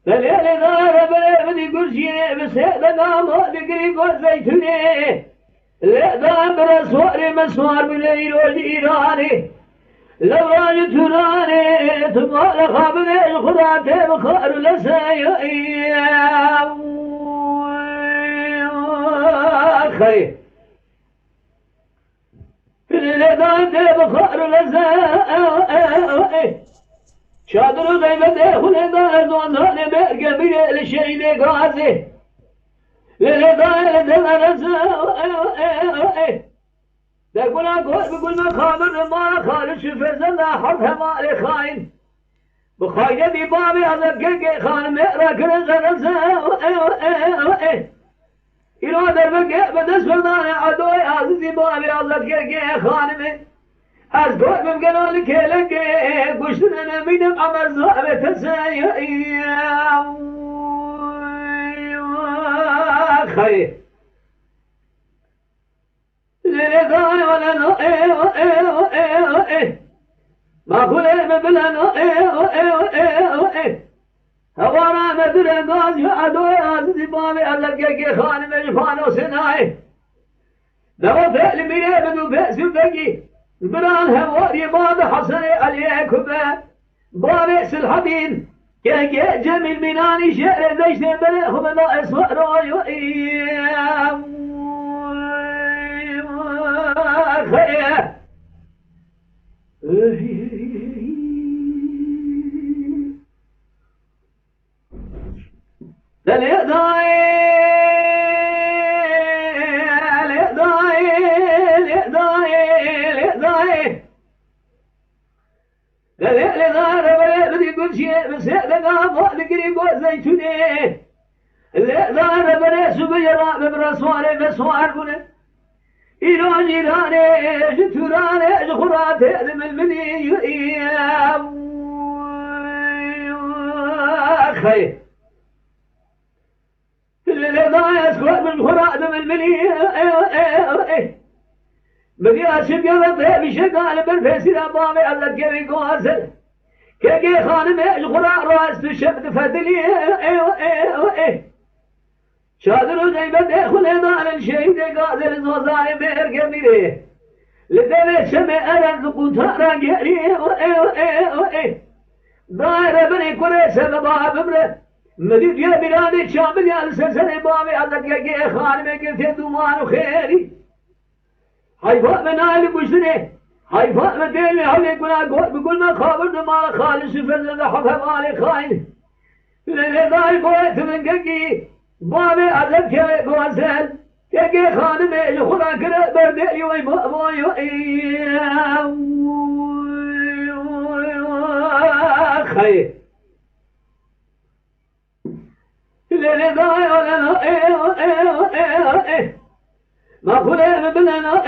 فالليل دار بدي كرسي بس دقام ذكري قول زيتوني لا دار سواري مسوار من ايراني لو راجت تراني تبغى خابني الخرات بخار لساي خير في الليل بخار لساي شادر غيبته خلدا زوان برق بير الشيء غازي للدا لدرسا تقول بقول ما خابر ما خالص فزل حرف ما لخاين بخاين دي بابي عذب كي خان مقرا كرزا إلى دربك بدس فردان عدوي عزيزي بابي عذب كي خان از گوه بمگنال کلنگه گوشتن نمینم عمر زعبه تسایی خیلی لدای ولن ما خله مبلن هوارا مدر گاز یا عدوی عزیزی بابی علقه که خانم جفانو سنای دو فعل میره بدو فعسو بگی بران هواري بعد حسن عليكم بارئس الحبيب كي جميل مناني شعر دشت بلخ بلا اسوأ رايو خير شيء بس هذا قام ذكري قول زيتوني لا دار بني سبيرا ببرسواني بسوار بني إلو جيراني جتوراني جخراتي ذم المني خير اللي ضايع اسكوات من خرات ذم المني بدي أشب يضطي بشقال بالفيسي لبابي على الكيري قواسل كي خانم الخراء راس تشبت فدلي شادر زيبت خلينا الشهيد قادر زوزاي بير كبيره لدل شمع أرد قطارا جري دائر بني كريس باب بره مديد يا بلاد شامل يا السلسل بابي على كي خانم قلت دومان خيري حيفا منال بشري حيفا مديني حولي بقول ما خابر ما خالص فزل حفا مالي خاين لذا بويت من ققي بابي عذب كي قوزل كي خانم الخلا كرا بردي ويبابوي خير لذا ما خلي بلنا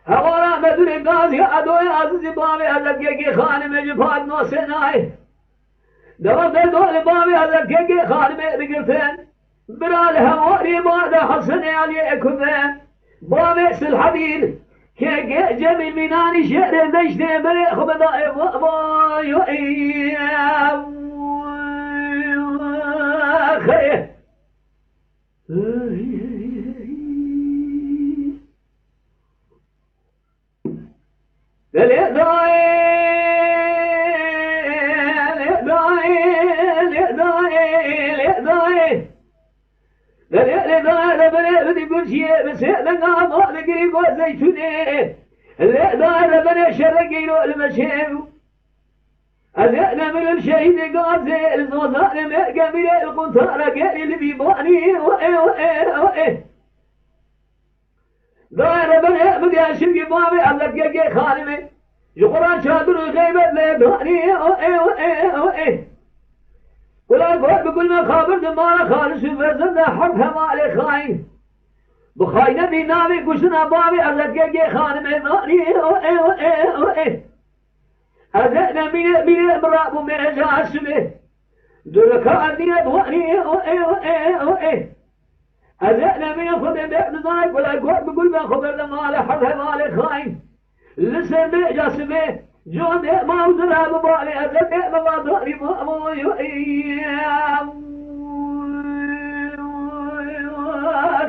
هوارا مدر قاضي أدوي عزيزي بابي أزكي خانم جفاد نوسناي دور دول بابي أزكي خانم بقلتين برال هواري ماذا حسن علي كذين بابي سلحبيل كي جميل مناني شعر دشتي بريخ بدائي بابا خير بدي كل شيء بس هذا قام ذكري قول زيتوني لا بني شرقي له المشيب أذأنا من الشهيد قاسي الزوزان قبل القنطار قال اللي بيباني دائر بني بدي أشرقي بابي أذكي خانمي جقران شادر غيبت ليباني ولا قول بقول ما خابر دمارا خالص فرزند حرفها مالي خاين بخاينة دي نامي قشنا بابي أذكي خانمي ماني أذأنا من امرأة من أجاسمه دركا أني أدواني أذأنا من خبر بأبن ضايق ولا قول بقول ما خبر لما على حرفها مالي خاين لسه بأجاسمه جود ما وزرا ببالي أزد ما ضاري ما موي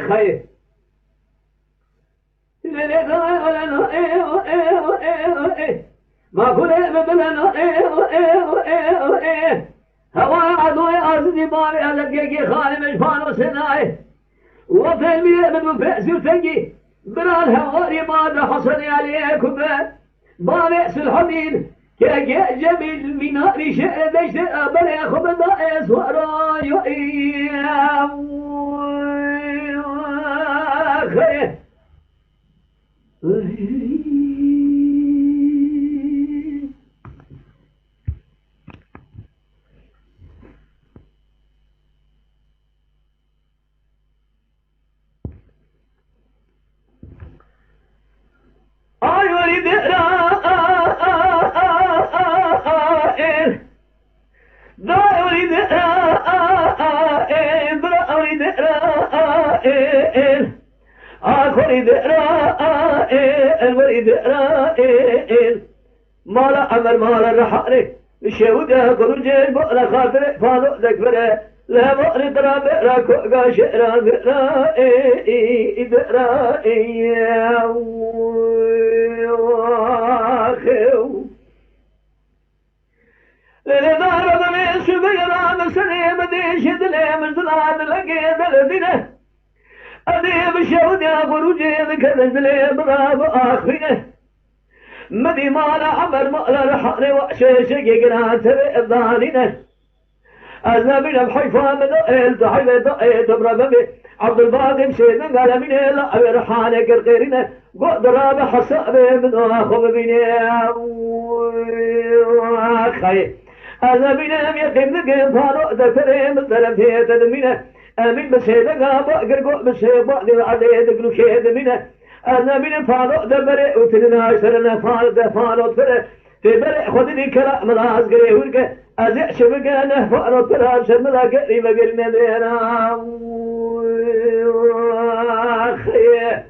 خير ما كل بلنا هوا عدوي أزدي بالي أزد يجي خالي مجفان وسناي وفهمي من فأسي وتنجي برال هواري ما حصني عليكم بانئس الحميد كي جميل من نار شئ دشت بل خبض اسوارا خير أيوة لا أريد مالا أمر مالا رحالي الشهودة كرجين بؤلا خاطر فانو ذكبره لا بؤل درام راكو قاشران درائي لدار ضمي سبيرا مسني مدي شدلي مزدلان لقيد الدينة أدي بشهودة كرجين كذنزلي براب آخرينه مدي مالا عمر مالا رحالي وعشيشي قنات الضالينه أذنبنا بحيفا من دقيل تحيب دقيل تبرمي عبد الباقي مشيدن قال من لا برحالي كرقيرينه قد راب حسابي من أخو بيني خي أذنبنا يقيم ذقيم فارو دكتري مثلا في تدمينه أمين بسيدن قابقر قو بسيبا للعدي دقلو كيد منه أنا من فارو دبري وتننا سرنا فارو تفري تبري خدني كلا ملاز قري ورك أزع شبكة فارو تراب شملا قري مقرنا دينا خيه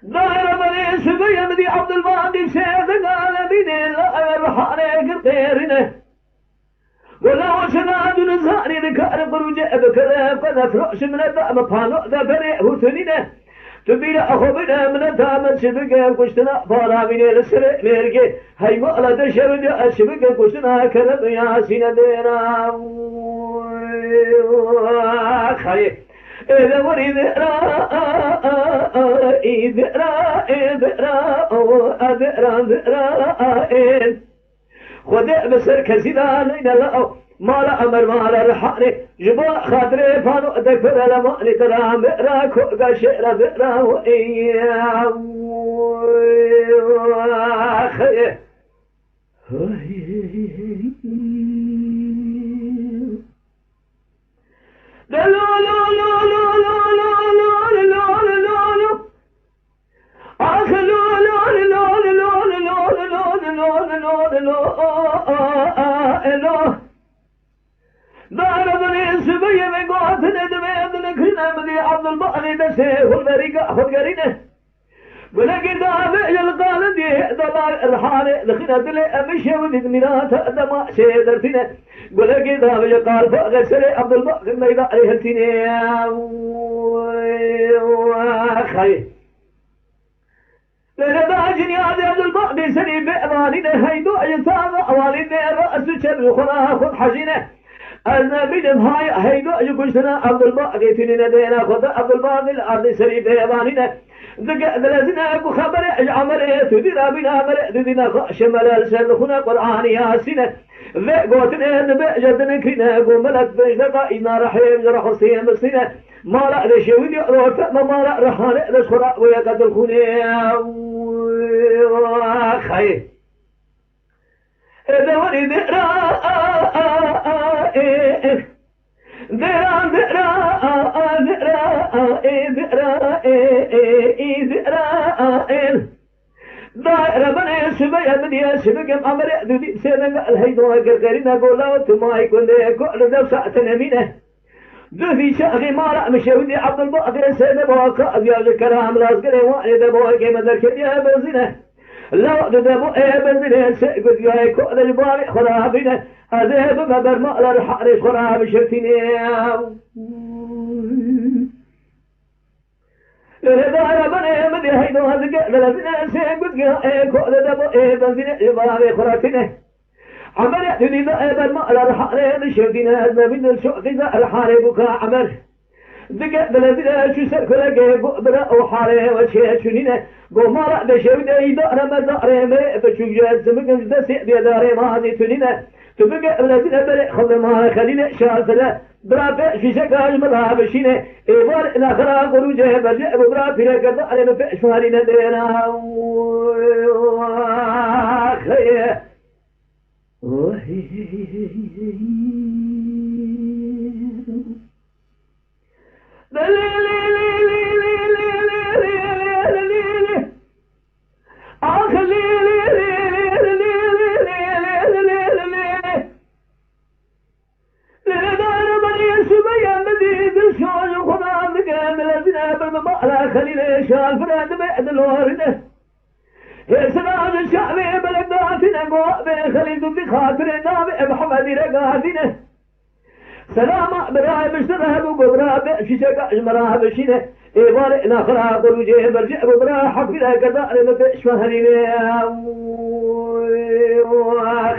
دار بني سبيا مدي عبد الباقي سيد قال بني لا الرحالي قرطيرنا ولو شناد نزاري ذكر برجع بكذا فنفرش من الدعم فانو ذبري هتنينه تبيل أخو بنا من الدعم شبكة كشتنا فارا من السرق ميركي هاي مقلة شبكة الشبكة كشتنا كذب ياسين دينا خير إذا وريد خذ بسر كسيدا لين لا مالا أمر مالا رحالي جبا خاطري فانو دكفر لما لترام راكو قاشر ذرا إياه خير ضربني سبيا من قوتنا دمين كنا مدي عبد البقري دسيه والبريقة خلقرينه ولكن دافع القال دي دلال الحالة لخنا دلي أمشي ودمينات دماء سيدرتنا ولكن دافع قال فأغسري عبد البقري ميدا عليه التنين خير لنباجني هذا عبد البقري سني بأمانينه هيدو أجسام أوالينه رأس شر خلاها خذ حجينه النبي هاي هيدو يقولنا عبد الباقي تنين دينا خذ عبد الباقي الأرض سري بأمانينه ذكاء دلزنا أبو خبر عمره تدير بنا مر تدينا شمال السر خنا قرآن ياسين ذا قوتنا نبي جدنا كنا قوملك بجدك إنا رحيم جرح حسين مسنا ما لا رشيودي روت ما لا رحنا رشرا ويقد الخنيا خير إذا ورد ذرا دائرة بني سبيا بدي سبكم أمر دودي سيدنا الهيدو كركرنا قولا وتما يكون كل ذو ساعتنا منه دوثي شاغي مارا مشهودي عبد الباقر سيدنا بواقع أزياج الكلام لازقري واني دبوا كيما ذكر يا بنزينه لو دبوا ايه بنزينه سيقود يا كل الباري خرابينه هذا بمبر مألا الحارش خراب شرتيني لذا بني مدي هيدو هزق لذين سيقود يا كل دبوا ايه بنزينه الباري خرابينه عمر يأتي ذا الماء الحاري شرتينه هذا من الشوق ذا الحاري بكا عمر دقة بلدنا شو سر كل جه بقبرة وحاره وشيء شنينه قمارة بشودة يدار مزار ما بشوجة سمك دسي بيدار ما هذي تنينه تبقى بلدنا بلع خذ ما خلينا شاسلة برافع في شكل مرها بشينه إبار الآخر خروجه برجع برا في ركض على ما فيش فارينا دينا خير خليل شال فراد بعد الورده يسراد الشعبي بلداتنا قوابه خليل بخاطر النابع محمد رقادنا سلام براي مشترها بقبرا بشيشة اجمرها بشينه ايوار ناخرها قروجه برجع بقبرا حفلها كذا لما فيش فهرينه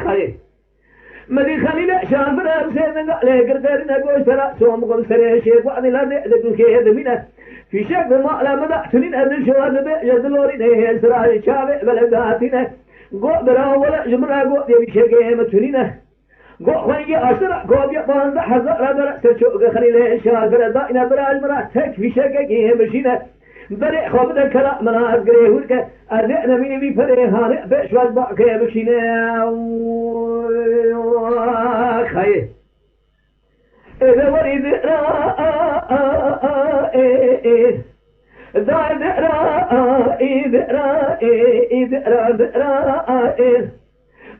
خليل مدي خليل شان فراد سيدنا عليه قردرنا قوشترا سوم قمسري شيخ وعني لا نعدد كيه دمينه في شك ما لا مدحتنين أن الشوال بيجدلورين هي سراي شابع بلداتنا قبرا ولا جمرا قو يبي شيء متنينه قو خويجي أسرع قو بيقان حزر برا سشوق خليل شاغر دائنا برا جمرا تكفي شيء مشينه بري خبد كلا مناس غريهورك أرجعنا مين بيفري هارئ بشوال باقي مشينه خير إذا ورد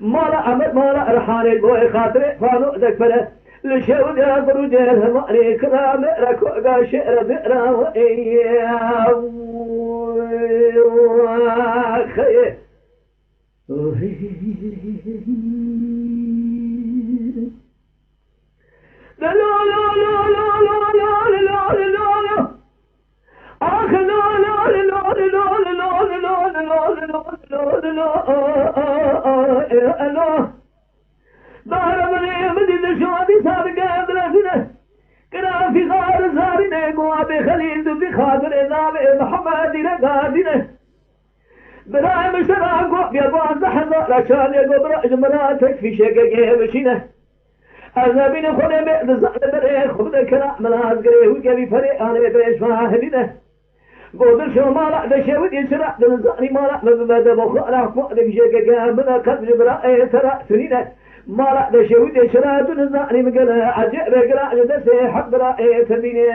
مالا عمد مالا رحاني البوي خاطري فانو ذكفره لشود يا فروجه المالي كرام ركو قاشر ذئرا وإياه خير لا لا لا لا لا لا لا لا لا آخ لا لا لا لا لا لا لا لا ضربني مدد شوادي سابقا بلسنه كنا في غار زارنا قواب خليل في خاطر نابع محمد رقادنا براي مشترى قواب يبان زحزة رشاد يقبر جمراتك في شقق مشينه أذابين خلي بعد زعل بري خبز كلا مناز قريه وقبي فريق أنا بيش فاهدينه قودر شو مالا دشوت يسرع دنزاني مالا مبدا بخالا فوق بشيك كامنا كذب براء ترى سنينه مالا دشوت يسرع دنزاني مقلا عجب قرا جدسي حق براء تبينه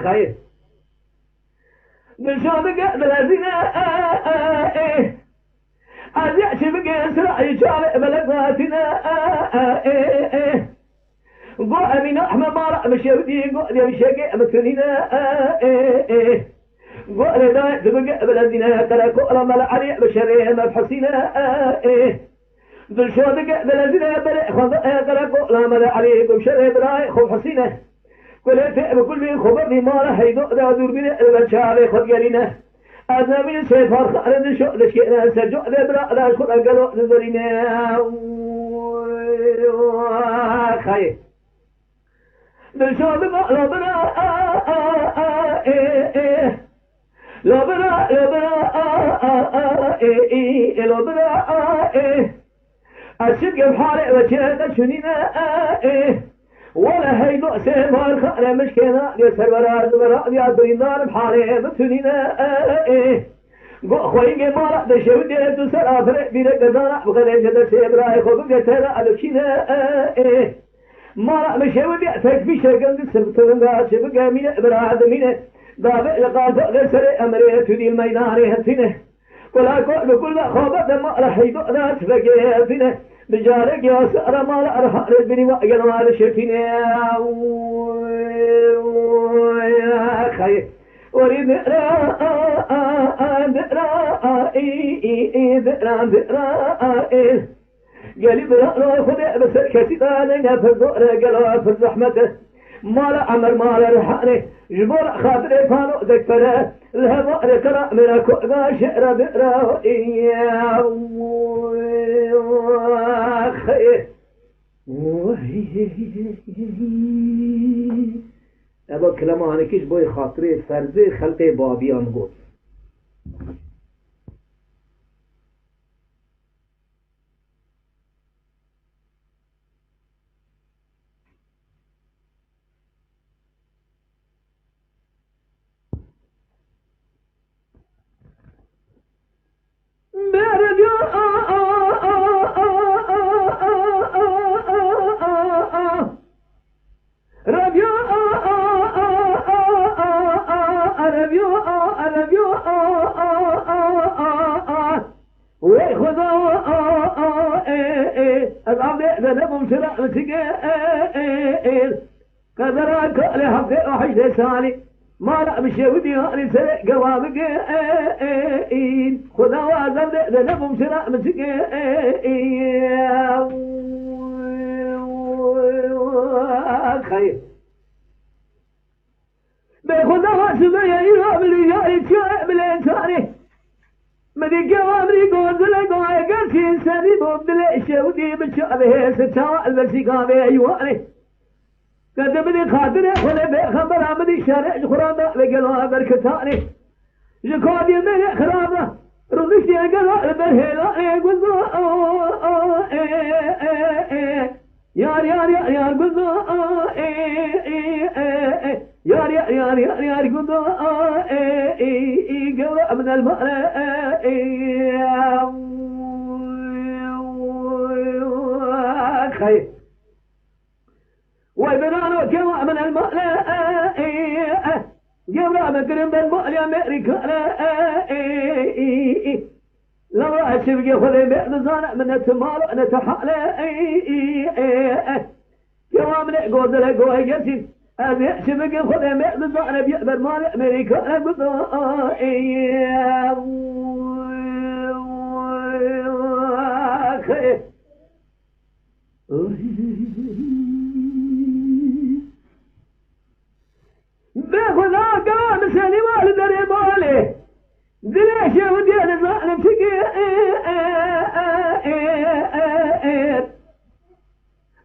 خير نشاطك بلازينه أزيع شبك سرع يشارع بلغاتنا قو أمين أحمد مارع مشيودي قو دي مشيكي مثلنا قو لداي دبق بلدنا تركو رمال علي بشري مبحسنا ذل شودك بلدنا بلع خضاء تركو رمال علي بشري براي خوف حسينه كل فئة بكل من خبر دي مارع هيدو دا دور بنا المشاري خد قرينه أزامين سيفار خالد شو لشينا سجو ذبرا لا شو أقلو نزرينا خير بالشوق لبنا لبنا لبنا الشق بحالي وجهك شنينا ولا هيدو سيفار خالد مشكنا يسر براز براء يا درينار بحالي بتنينا خوينجي مالا دشودي تسر أفرق بيرك دانا بخلي جدا سيبراي خبق تلا ألوشينا مالا مشودي تكفي شرقن سبترندا شبقى مين براد مين دابع لقاط غسر أمري تدي الميدان هتنه ولا كل خوبة ما راح يقدر تفقيتنه بجارك يا سأر ما لا راح ربني وأجل ما رشتني يا خي أريد قلب لا خذ بس كسيت علينا في الزور قلب في الزحمة ما لا عمر ما لا رحاني جبر خاطري فانو ذكره الهواء ركرا من كوغا شعر بقرا يا خي ابا كلامانه کش بوی خاطره فرزه خلق بابیان گفت ما لا بشودي هاني سرق قوامك خذا وازم ده نبم شراء مسك خير بخذا واسمه يراب لي يشاء بالإنساني مدي قوامري قوزل قوائق الكنساني بوبدل شودي بشعبه ستاوى البسيقامي أيواني كذبني خاطري خلي بخبر عمدي شارع خرابة بقلوها بركتاني جكودي من خرابة رضيشي قلوها البرهيلا قلنا يار يار يار يار قلنا يار يار يار يار يار قلنا قلوها من الماء خير ويبنانو كما من الماء جبرا مكرم بالماء لأمريكا لو رأى شبكي خذي بأذزانا من التمال نتحال كما من قوز لقوه يسين أذي شبكي خذي بأذزانا بيأبر مال أمريكا بخذا قام سني والد ربالي دليش ودي الظالم تقي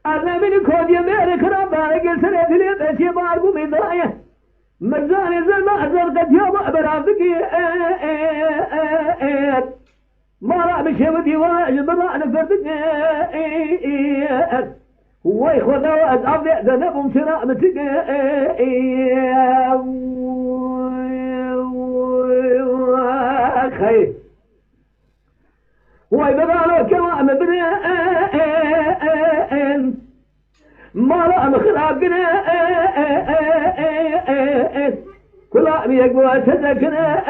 أنا من كود يمير كرابا قل سنة دلي بشي بارقو مضايا مجاني زلما زرقت يوم برافقي ما رأى بشي ودي واجب ما نفردك ويخذ واد أبدأ ذنبهم شراء متك خير ويبقى كوام بنا ما لا مخرابنا كل عام يقوى تذكنا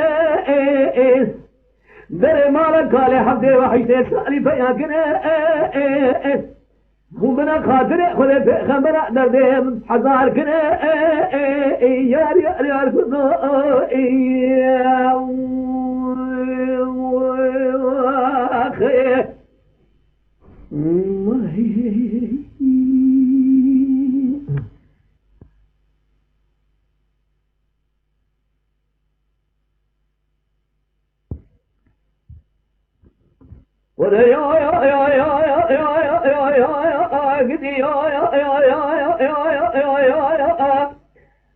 دري مالك قال حبدي وحيشتي سالي فياكنا ومن خاطر خذ خمرة دردهم حزار كنا يار يار يار كنا خير ولا يا يا يا يا يا يا قدي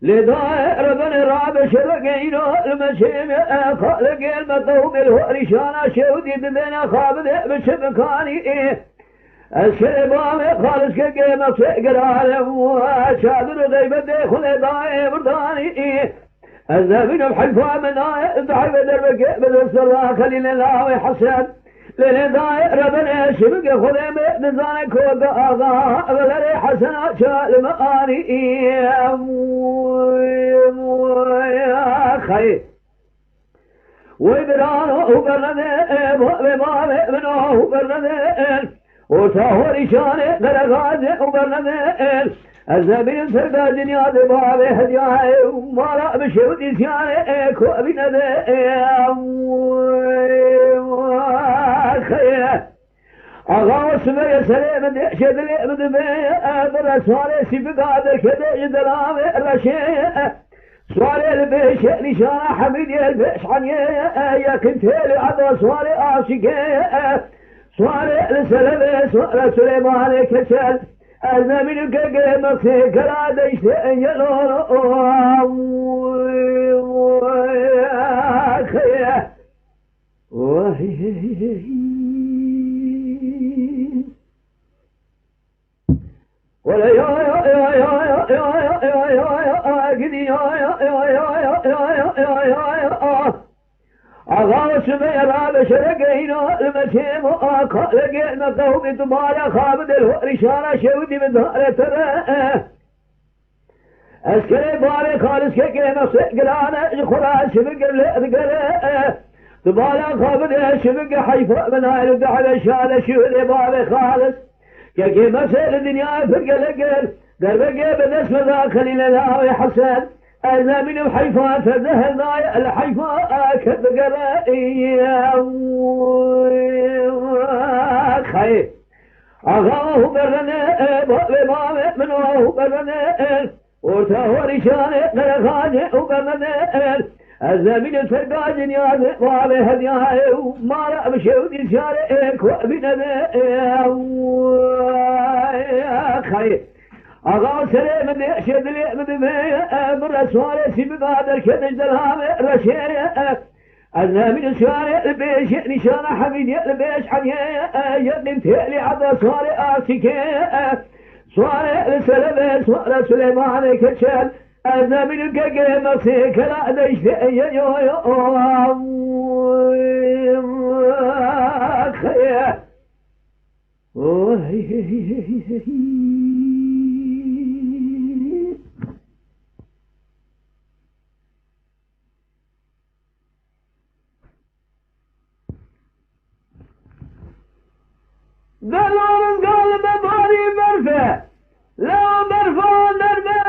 لدائر بن راب شرقين المشيم خالق المطوم الهرشانا شودي دنا خابد بشبكاني الشيبان خالص كقيمة سيقر عالم وشادر غيبة ديخل دائي برداني الزابين بحلفا من آية بحيب دربك بدرس الله خليل الله ويحسن للدائر ربنا شبك خذ بزانك وقاغا بلري حسنات شالماني يا خير وبرانه وبرنده بمامه منه وبرنده وصاهر شانه غرغازه وبرنده الزمين سرقا دنيا دبابه هدياه مالا بشودي سيانه كو بنده خيه آغا سمه سلام دهشت لعبد بيه برسوانه سيبقا كده يدلامه رشيه سوالي البيش نشان حميدي البيش عني يا كنت لي عضو سوالي عاشقي سوالي السلبي سوالي سليمان كسل أنا من القلق مكسي كلا ديش يلون خيه ولا يا أغاوس ميرا بشرقينا المسيم لقينا قوم تمالا خابد الرشارة شودي من ظهر ترى أسكري باري خالص كيما سقرانا خراس بقل بقل تمالا خابد شبق حيفا من هاي الدعوة شالة شودي باري خالص كيما سير الدنيا فرق القل دربقي بالنسبة ذا خليل الله يحسن أنا من حيفا فذهلنا الحيفا كذقرائي خير أغاه برنا بمامه منه برنا ورثاه رشانه غرغانه وبرنا الزمين الفرقا دنيا وعلى هدياه ما رأى بشودي سياره كوابنا خير آغا سلام دهشت لعبد بيه برسوانه سيبقا دركدش دلهامه رشيه أنا من سواري البيش نشان حميدي البيش عني يقدم تهلي عضا سواري آسكي سواري السلام سواري سليمان كشل أنا من القلق مصيك لا ديش خيه دلون قلب باري برفة لا برفة دربة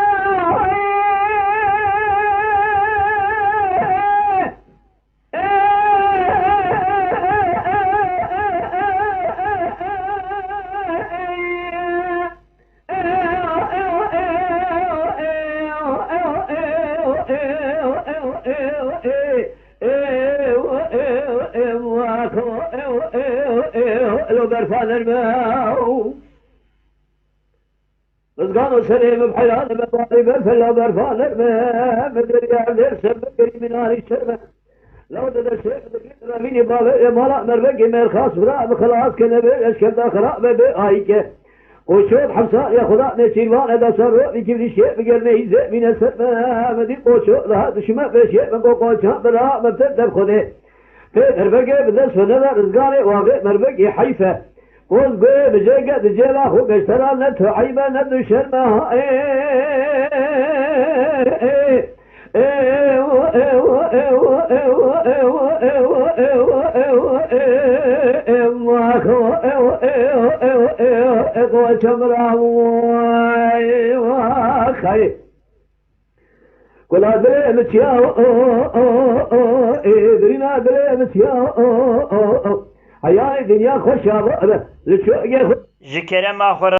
لو برفان الماء رزقان سليم بحيان بطاري بفلا برفان الماء مدري عبدالله سبقري من آل الشرمة لو دد الشيخ ذكر مني بابا مالا مربقي من الخاص فلا بخلاص كنبي اشكال داخراء بآيك وشوف حمساء يا خدا نشيلوان هذا صار يجيب لي شيء بقرني يزق من السماء مدي وشوف هذا شما بشيء من قوقان شام بلا مبتدأ بخده في مربقي بدرس فنذا رزقاني واقع مربقي حيفه وزقي بجيقة دجيلا هو قشترى نتو عيبا ندو شرمها كل هذا متياو درينا هذا متياو هيا الدنيا خوش هذا جكرم آخر